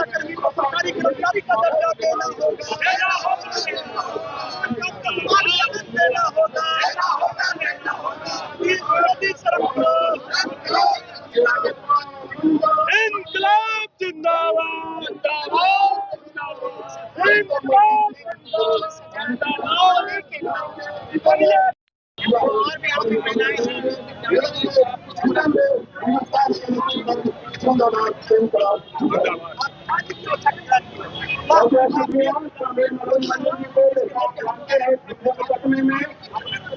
कर्मी को सरकारी कर्मचारी का दर्जा देना होगा। मोदी सरकार इंकलाब जिंदाबाद,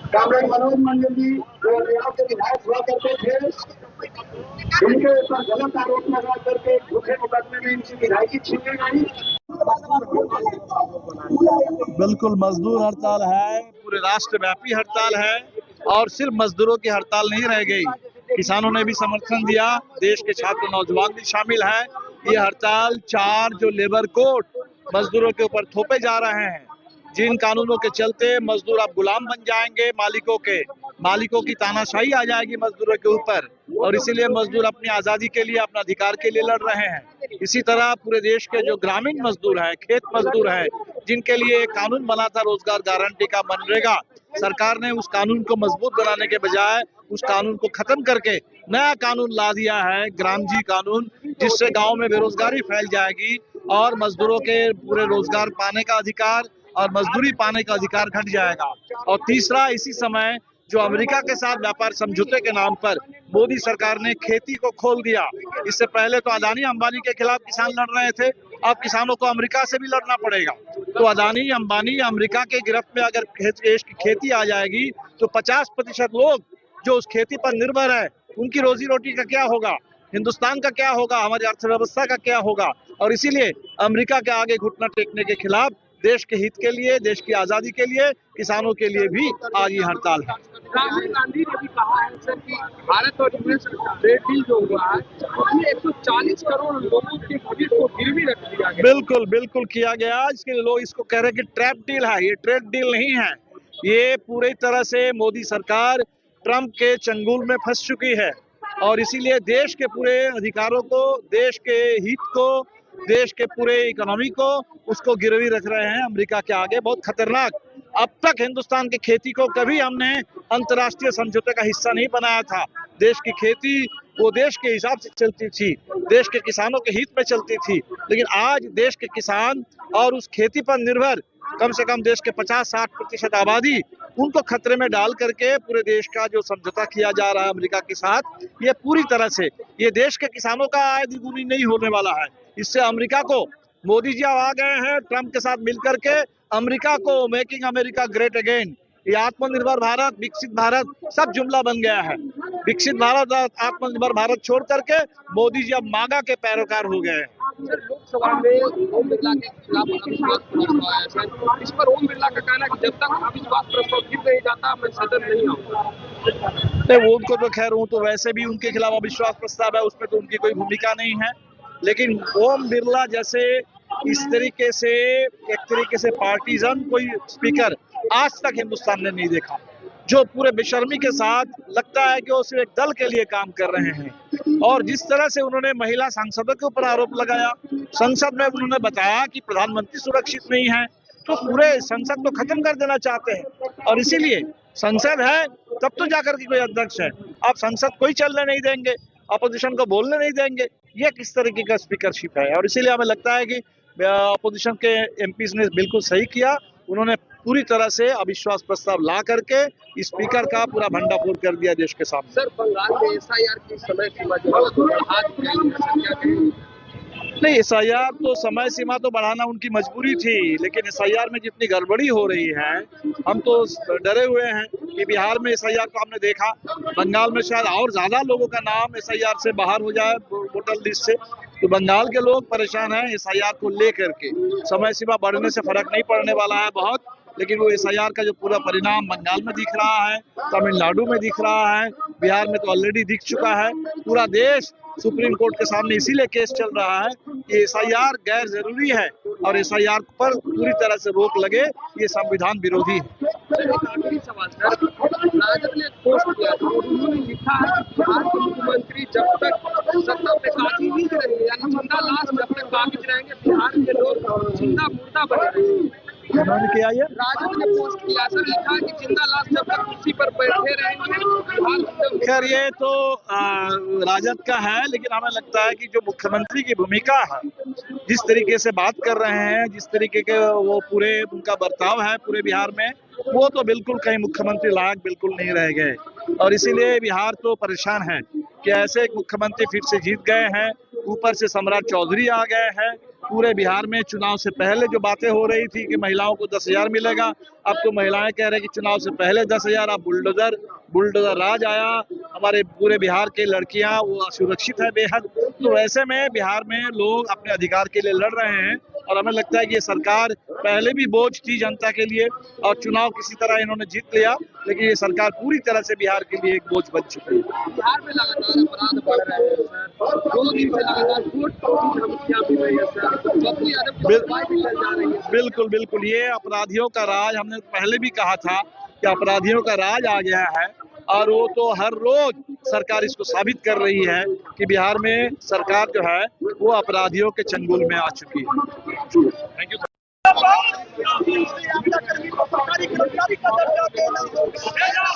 कांग्रेस मनोज मंजर जी जो यहाँ के विधायक हुआ करते थे, इनके ऊपर गलत आरोप लगा करके झूठे मुकदमे में इनकी विधायकी छीनी गई। बिल्कुल मजदूर हड़ताल है, पूरे राष्ट्रव्यापी हड़ताल है और सिर्फ मजदूरों की हड़ताल नहीं रह गई, किसानों ने भी समर्थन दिया, देश के छात्र नौजवान भी शामिल है। ये हड़ताल 4 जो लेबर कोड मजदूरों के ऊपर थोपे जा रहे हैं, जिन कानूनों के चलते मजदूर अब गुलाम बन जाएंगे मालिकों की तानाशाही आ जाएगी मजदूरों के ऊपर, और इसीलिए मजदूर अपनी आजादी के लिए, अपने अधिकार के लिए लड़ रहे हैं। इसी तरह पूरे देश के जो ग्रामीण मजदूर हैं, खेत मजदूर हैं, जिनके लिए एक कानून बना था रोजगार गारंटी का, मनरेगा, सरकार ने उस कानून को मजबूत बनाने के बजाय उस कानून को खत्म करके नया कानून ला दिया है, ग्रामजी कानून, जिससे गाँव में बेरोजगारी फैल जाएगी और मजदूरों के पूरे रोजगार पाने का अधिकार और मजदूरी पाने का अधिकार घट जाएगा। और तीसरा, इसी समय जो अमेरिका के साथ व्यापार समझौते के नाम पर मोदी सरकार ने खेती को खोल दिया। इससे पहले तो अदानी अंबानी के खिलाफ किसान लड़ रहे थे, अब किसानों को अमेरिका से भी लड़ना पड़ेगा। तो अदानी अंबानी अमेरिका के गिरफ्त में अगर देश की खेती आ जाएगी तो 50% लोग जो उस खेती पर निर्भर है, उनकी रोजी रोटी का क्या होगा, हिंदुस्तान का क्या होगा, हमारी अर्थव्यवस्था का क्या होगा। और इसीलिए अमेरिका के आगे घुटना टेकने के खिलाफ देश के हित के लिए, देश की आजादी के लिए, किसानों के लिए भी आज ये हड़ताल है। राहुल गांधी ने भी कहा है सर कि भारत और यूएस ट्रेड डील जो हुआ है उसमें 140 करोड़ लोगों की खरीद को गिरवी रख दिया गया। बिल्कुल किया गया। इसके लोग इसको कह रहे हैं कि ट्रैप डील है, ये ट्रेड डील नहीं है। ये पूरी तरह से मोदी सरकार ट्रंप के चंगुल में फंस चुकी है और इसीलिए देश के पूरे अधिकारों को, देश के हित को, देश के पूरे इकोनॉमी को, उसको गिरवी रख रहे हैं अमेरिका के आगे। बहुत खतरनाक। अब तक हिंदुस्तान की खेती को कभी हमने अंतर्राष्ट्रीय समझौते का हिस्सा नहीं बनाया था। देश की खेती वो देश के हिसाब से चलती थी, देश के किसानों के हित में चलती थी, लेकिन आज देश के किसान और उस खेती पर निर्भर कम से कम देश के 50-60% आबादी, उनको खतरे में डाल करके पूरे देश का जो समझौता किया जा रहा है अमेरिका के साथ, ये पूरी तरह से ये देश के किसानों का आय द्विगुनी नहीं होने वाला है। इससे अमेरिका को, मोदी जी आ गए हैं ट्रंप के साथ मिलकर के, अमेरिका को मेकिंग अमेरिका ग्रेट अगेन, ये आत्मनिर्भर भारत, विकसित भारत सब जुमला बन गया है। विकसित भारत और आत्मनिर्भर भारत छोड़ करके मोदी जी अब मागा के पैरोकार हो गए हैं। लोकसभा में ओम बिरला के खिलाफ अविश्वास प्रस्ताव आया है। इस पर ओम बिरला का कहना है कि जब तक अविश्वास प्रस्ताव गिर नहीं जाता मैं सदन नहीं आऊंगा। नहीं, वो उनको तो खैर, तो वैसे भी उनके खिलाफ अविश्वास प्रस्ताव है, उसमें तो उनकी कोई भूमिका नहीं है। लेकिन ओम बिरला जैसे इस तरीके से, एक तरीके से पार्टीजन कोई स्पीकर आज तक हिंदुस्तान ने नहीं देखा, जो पूरे बेशर्मी के साथ लगता है कि वो सिर्फ एक दल के लिए काम कर रहे हैं। और जिस तरह से उन्होंने महिला सांसदों के ऊपर आरोप लगाया, संसद में उन्होंने बताया कि प्रधानमंत्री सुरक्षित नहीं है, तो पूरे संसद को खत्म कर देना चाहते हैं। और इसीलिए संसद है तब तो जाकर के कोई अध्यक्ष है, अब संसद कोई चलने नहीं देंगे, अपोजिशन को बोलने नहीं देंगे। ये किस तरीके का स्पीकरशिप है? और इसीलिए हमें लगता है कि अपोजिशन के एमपीज ने बिल्कुल सही किया, उन्होंने पूरी तरह से अविश्वास प्रस्ताव ला करके स्पीकर का पूरा भंडाफोड़ कर दिया देश के सामने। सर, बंगाल में एसआईआर की समय सीमा जो नहीं, एसआईआर तो समय सीमा तो बढ़ाना उनकी मजबूरी थी, लेकिन एसआईआर में जितनी गड़बड़ी हो रही है, हम तो डरे हुए हैं कि बिहार में एसआईआर को हमने देखा, बंगाल में शायद और ज्यादा लोगों का नाम एसआईआर से बाहर हो जाए वोटर लिस्ट से, तो बंगाल के लोग परेशान हैं एसआईआर को लेकर के। समय सीमा बढ़ने से फर्क नहीं पड़ने वाला है बहुत, लेकिन वो एसआईआर का जो पूरा परिणाम बंगाल में दिख रहा है, तमिलनाडु में दिख रहा है, बिहार में तो ऑलरेडी दिख चुका है। पूरा देश सुप्रीम कोर्ट के सामने इसीलिए केस चल रहा है कि एसआईआर गैर जरूरी है और एसआईआर पर पूरी तरह से रोक लगे, ये संविधान विरोधी है। एक आखिरी सवाल सर, राजद ने एक पोस्ट किया था और उन्होंने लिखा है कि बिहार के मुख्यमंत्री जब तक सत्ता पे काबिज रहेंगे, यानी जिंदा लाश जब तक काबिज रहेंगे, बिहार के लोग जिंदा मुर्दा बने रहेंगे। उन्होंने किया ये राजद ने पोस्ट किया सर, लिखा कि जिंदा लाश जब तक कुर्सी पर बैठे रहेंगे बिहार। खैर ये तो राजद का है, लेकिन हमें लगता है कि जो मुख्यमंत्री की भूमिका है, जिस तरीके से बात कर रहे हैं, जिस तरीके के वो पूरे उनका बर्ताव है पूरे बिहार में, वो तो बिल्कुल कहीं मुख्यमंत्री लायक बिल्कुल नहीं रह गए। और इसीलिए बिहार तो परेशान है कि ऐसे एक मुख्यमंत्री फिर से जीत गए हैं, ऊपर से सम्राट चौधरी आ गए हैं। पूरे बिहार में चुनाव से पहले जो बातें हो रही थी कि महिलाओं को 10,000 मिलेगा, अब तो महिलाएं कह रहे हैं कि चुनाव से पहले 10,000। अब बुलडोजर राज आया, हमारे पूरे बिहार के लड़कियां वो असुरक्षित है बेहद। तो ऐसे में बिहार में लोग अपने अधिकार के लिए लड़ रहे हैं और हमें लगता है कि ये सरकार पहले भी बोझ थी जनता के लिए और चुनाव किसी तरह इन्होंने जीत लिया, लेकिन ये सरकार पूरी तरह से बिहार के लिए एक बोझ बन चुकी है। बिहार में लगातार अपराध बढ़ रहे हैं सर, 2 दिन से लगातार कोर्ट की धमकियां मिल रही है सर, पप्पू यादव की सफाई भी चल जा रही है। बिल्कुल बिल्कुल, ये अपराधियों का राज, हमने पहले भी कहा था कि अपराधियों का राज आ गया है और वो तो हर रोज सरकार इसको साबित कर रही है कि बिहार में सरकार जो है वो अपराधियों के चंगुल में आ चुकी है। Thank you. सरकारी कर्मचारी का दर्जा देना होगा।